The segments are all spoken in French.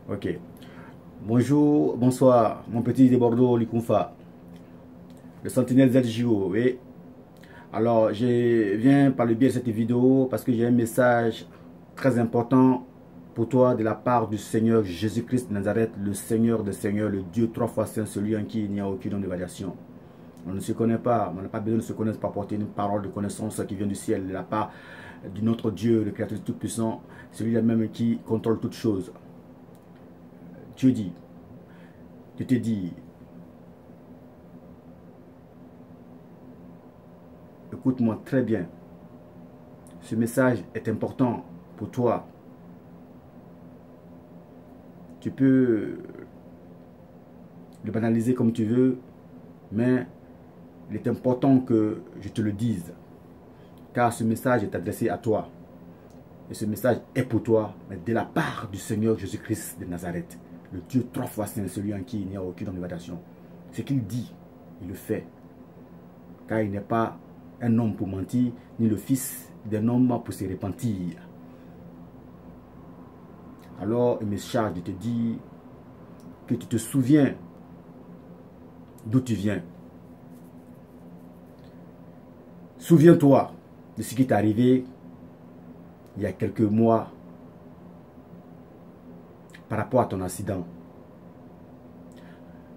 Ok. Bonjour, bonsoir, mon petit de Bordeaux, Likunfa, le sentinelle ZJO. Oui. Alors, je viens par le biais de cette vidéo parce que j'ai un message très important pour toi de la part du Seigneur Jésus-Christ de Nazareth, le Seigneur des Seigneurs, le Dieu trois fois saint, celui en qui il n'y a aucune évaluation. On ne se connaît pas, on n'a pas besoin de se connaître pour apporter une parole de connaissance qui vient du ciel, de la part de notre Dieu, le Créateur Tout-Puissant, celui-là même qui contrôle toutes choses. Dieu dit, je te dis, écoute-moi très bien, ce message est important pour toi. Tu peux le banaliser comme tu veux, mais il est important que je te le dise, car ce message est adressé à toi. Et ce message est pour toi, mais de la part du Seigneur Jésus-Christ de Nazareth, le Dieu trois fois saint, celui en qui il n'y a aucune évaluation. Ce qu'il dit, il le fait, car il n'est pas un homme pour mentir, ni le fils d'un homme pour se repentir. Alors, il me charge de te dire que tu te souviens d'où tu viens. Souviens-toi de ce qui t'est arrivé il y a quelques mois par rapport à ton accident.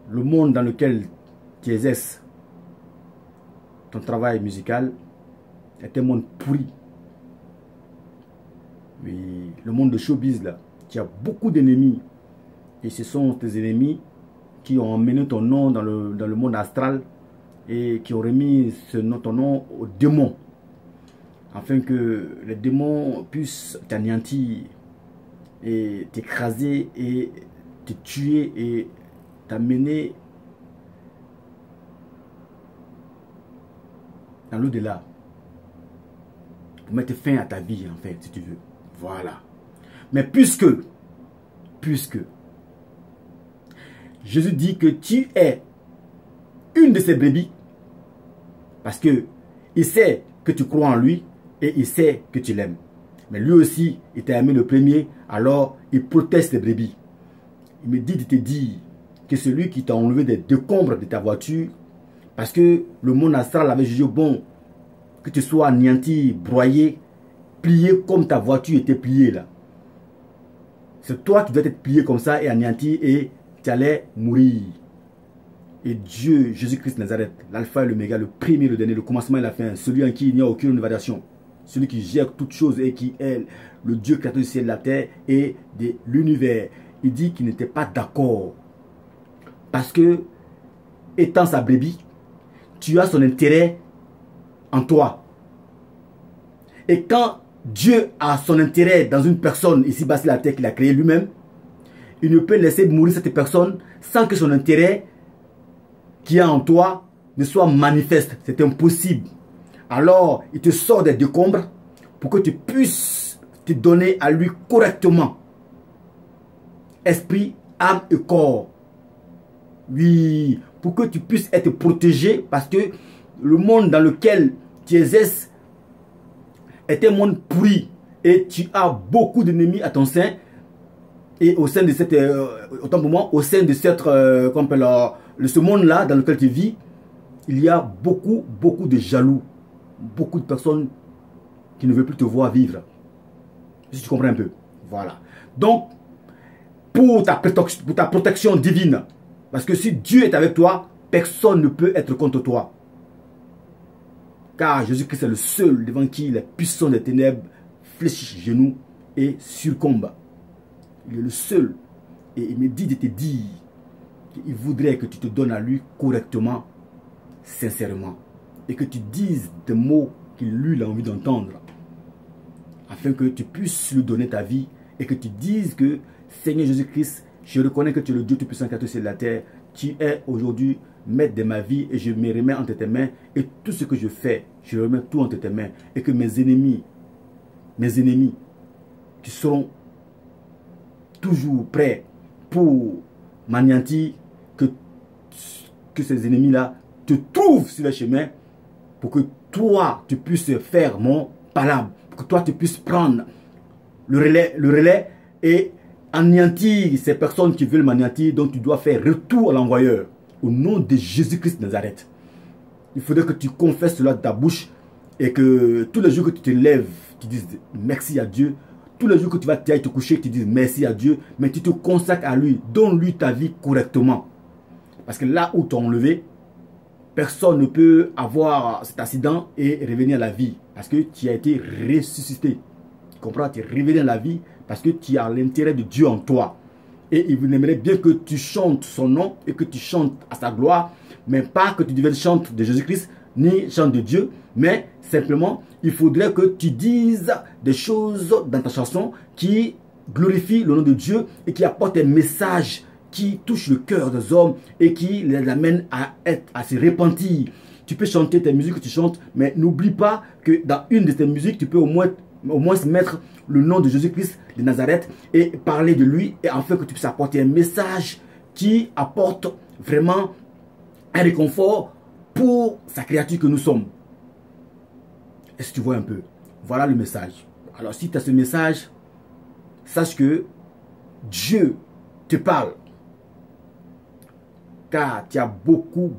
Le monde dans lequel tu exerces ton travail musical est un monde pourri. Oui, le monde de showbiz là, tu as beaucoup d'ennemis. Et ce sont tes ennemis qui ont emmené ton nom dans le monde astral et qui ont remis ton nom aux démons. Afin que les démons puissent t'anéantir et t'écraser et te tuer et t'amener dans l'au-delà. Pour mettre fin à ta vie, en fait, si tu veux. Voilà. Mais puisque Jésus dit que tu es une de ses brebis, parce que il sait que tu crois en lui et il sait que tu l'aimes. Mais lui aussi, il t'a aimé le premier, alors il protège les brebis. Il me dit de te dire que celui qui t'a enlevé des décombres de ta voiture, parce que le monde astral avait jugé bon que tu sois anéanti, broyé, plié comme ta voiture était pliée là. C'est toi qui dois être plié comme ça et anéanti et tu allais mourir. Et Dieu, Jésus-Christ de Nazareth, l'alpha et l'oméga, le premier, le dernier, le commencement et la fin, celui en qui il n'y a aucune variation, celui qui gère toutes choses et qui est le Dieu créateur du ciel, de la terre et de l'univers. Il dit qu'il n'était pas d'accord. Parce que, étant sa brebis, tu as son intérêt en toi. Et quand Dieu a son intérêt dans une personne, ici-bas sur la terre qu'il a créée lui-même, il ne peut laisser mourir cette personne sans que son intérêt qui est en toi ne soit manifeste. C'est impossible. Alors, il te sort des décombres pour que tu puisses te donner à lui correctement. Esprit, âme et corps. Oui, pour que tu puisses être protégé parce que le monde dans lequel tu exerces est un monde pourri et tu as beaucoup d'ennemis à ton sein. Et au sein de cette, autant pour moi, au sein de cette, ce monde-là dans lequel tu vis, il y a beaucoup de jaloux. Beaucoup de personnes qui ne veulent plus te voir vivre. Si tu comprends un peu. Voilà. Donc, pour ta protection divine, parce que si Dieu est avec toi, personne ne peut être contre toi. Car Jésus-Christ est le seul devant qui les puissants des ténèbres fléchissent genoux et succombent. Il est le seul. Et il me dit de te dire qu'il voudrait que tu te donnes à lui correctement, sincèrement. Et que tu dises des mots qu'il lui a envie d'entendre. Afin que tu puisses lui donner ta vie. Et que tu dises que Seigneur Jésus-Christ, je reconnais que tu es le Dieu Tout-Puissant qui a tout sur la terre. Tu es aujourd'hui maître de ma vie et je me remets entre tes mains. Et tout ce que je fais, je remets tout entre tes mains. Et que mes ennemis qui seront toujours prêts pour m'anéantir, que ces ennemis-là te trouvent sur le chemin pour que toi, tu puisses faire mon palabre, pour que toi, tu puisses prendre le relais et anéantir ces personnes qui veulent m'anéantir, donc tu dois faire retour à l'envoyeur. Au nom de Jésus-Christ de Nazareth. Il faudrait que tu confesses cela de ta bouche et que tous les jours que tu te lèves, tu dises merci à Dieu. Tous les jours que tu vas te coucher, tu dises merci à Dieu, mais tu te consacres à lui. Donne-lui ta vie correctement. Parce que là où tu as enlevé, personne ne peut avoir cet accident et revenir à la vie. Parce que tu as été ressuscité. Tu comprends? Tu es révélé à la vie parce que tu as l'intérêt de Dieu en toi. Et il aimerait bien que tu chantes son nom et que tu chantes à sa gloire. Mais pas que tu deviennes chante de Jésus-Christ ni chante de Dieu. Mais simplement, il faudrait que tu dises des choses dans ta chanson qui glorifient le nom de Dieu et qui apportent un message qui touche le cœur des hommes et qui les amène à se repentir. Tu peux chanter tes musiques que tu chantes, mais n'oublie pas que dans une de tes musiques, tu peux au moins mettre le nom de Jésus-Christ de Nazareth et parler de lui, et afin que tu puisses apporter un message qui apporte vraiment un réconfort pour sa créature que nous sommes. Est-ce que tu vois un peu? Voilà le message. Alors si tu as ce message, sache que Dieu te parle. Car tu as beaucoup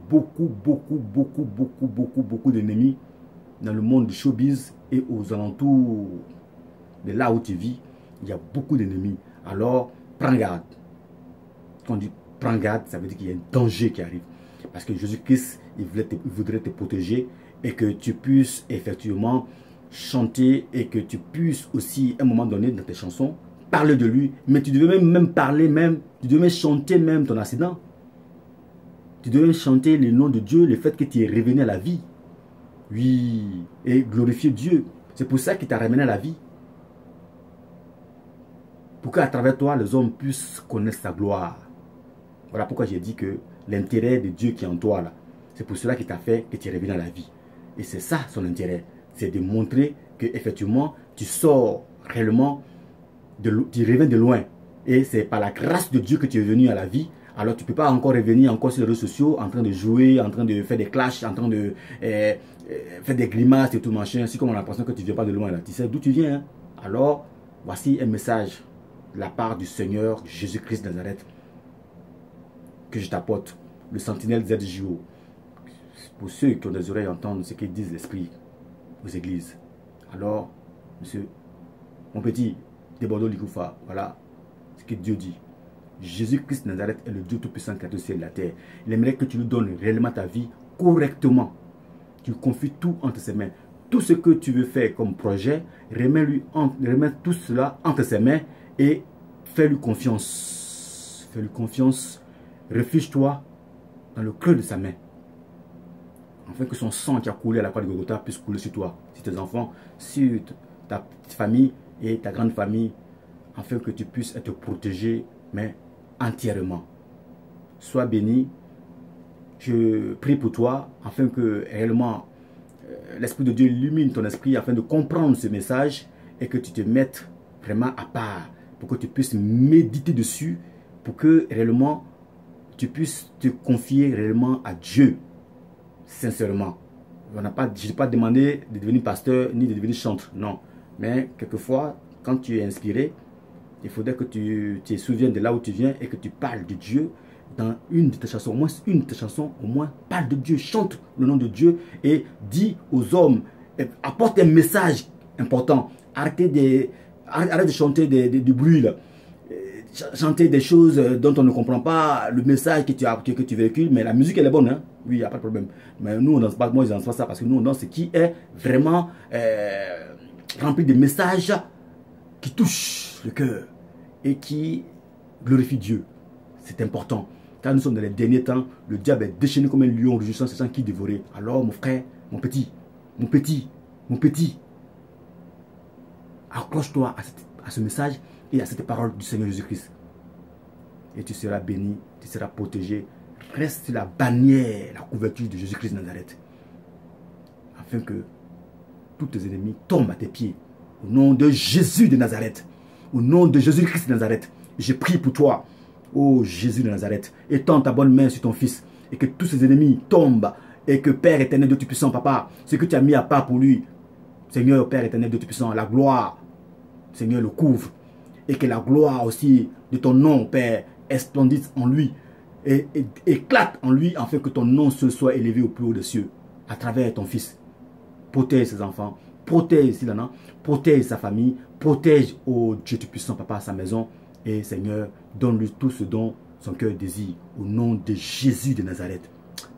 d'ennemis dans le monde du showbiz et aux alentours de là où tu vis. Il y a beaucoup d'ennemis. Alors, prends garde. Quand on dit prends garde, ça veut dire qu'il y a un danger qui arrive. Parce que Jésus-Christ, il voudrait te protéger et que tu puisses effectivement chanter et que tu puisses aussi, à un moment donné, dans tes chansons, parler de lui. Mais tu devais même parler, tu devais chanter même ton accident. Tu devais chanter le nom de Dieu, le fait que tu es revenu à la vie. Oui, et glorifier Dieu. C'est pour ça qu'il t'a ramené à la vie. Pour qu'à travers toi, les hommes puissent connaître sa gloire. Voilà pourquoi j'ai dit que l'intérêt de Dieu qui est en toi, là, c'est pour cela qu'il t'a fait que tu es revenu à la vie. Et c'est ça son intérêt. C'est de montrer que effectivement tu sors réellement, tu reviens de loin. Et c'est par la grâce de Dieu que tu es venu à la vie. Alors tu ne peux pas encore revenir encore sur les réseaux sociaux en train de jouer, en train de faire des clashs, en train de faire des grimaces et tout machin. C'est comme on a l'impression que tu ne viens pas de loin là. Tu sais d'où tu viens. Hein? Alors voici un message de la part du Seigneur Jésus-Christ de Nazareth que je t'apporte. Le sentinelle ZJO. Pour ceux qui ont des oreilles à entendre ce qu'ils disent l'Esprit aux églises. Alors, monsieur, mon petit, de Bordeaux Likoufa, voilà ce que Dieu dit. Jésus-Christ de Nazareth est le Dieu Tout-Puissant qui a le ciel et la terre. Il aimerait que tu lui donnes réellement ta vie correctement. Tu confies tout entre ses mains. Tout ce que tu veux faire comme projet, remets tout cela entre ses mains et fais-lui confiance. Fais-lui confiance. Réfugie-toi dans le creux de sa main. Afin que son sang qui a coulé à la croix de Golgotha puisse couler sur toi, sur tes enfants, sur ta petite famille et ta grande famille, afin que tu puisses être protégé, mais entièrement. Sois béni. Je prie pour toi, afin que réellement l'Esprit de Dieu illumine ton esprit, afin de comprendre ce message et que tu te mettes vraiment à part, pour que tu puisses méditer dessus, pour que réellement tu puisses te confier réellement à Dieu. Sincèrement, je n'ai pas demandé de devenir pasteur ni de devenir chanteur, non. Mais quelquefois, quand tu es inspiré, il faudrait que tu te souviennes de là où tu viens et que tu parles de Dieu dans une de tes chansons. Au moins une de tes chansons, au moins parle de Dieu, chante le nom de Dieu et dis aux hommes, apporte un message important. Arrête de chanter du bruit là. Chanter des choses dont on ne comprend pas le message que tu véhicules, mais la musique elle est bonne, hein? Oui, il n'y a pas de problème. Mais nous on danse pas, moi je danse pas ça parce que nous on danse ce qui est vraiment rempli de messages qui touchent le cœur et qui glorifient Dieu. C'est important. Car nous sommes dans les derniers temps, le diable est déchaîné comme un lion rugissant, c'est ça qui dévorait. Alors mon frère, mon petit, accroche-toi à ce message et à cette parole du Seigneur Jésus-Christ. Et tu seras béni, tu seras protégé. Reste la bannière, la couverture de Jésus-Christ de Nazareth. Afin que tous tes ennemis tombent à tes pieds. Au nom de Jésus de Nazareth. Au nom de Jésus-Christ de Nazareth. Je prie pour toi, ô Jésus de Nazareth. Étends ta bonne main sur ton fils. Et que tous ses ennemis tombent. Et que Père éternel de Tout-Puissant, Papa, ce que tu as mis à part pour lui, Seigneur, Père éternel de Tout-Puissant, la gloire, Seigneur, le couvre. et que la gloire aussi de ton nom, Père, esplendisse en lui et éclate en lui afin que ton nom seul soit élevé au plus haut des cieux à travers ton Fils. Protège ses enfants, protège Silana, protège sa famille, protège, oh Dieu Tout-Puissant, Papa, sa maison. Et Seigneur, donne-lui tout ce dont son cœur désire. Au nom de Jésus de Nazareth.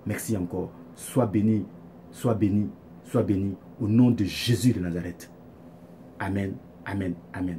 Merci encore. Sois béni, sois béni, sois béni. Au nom de Jésus de Nazareth. Amen, amen, amen.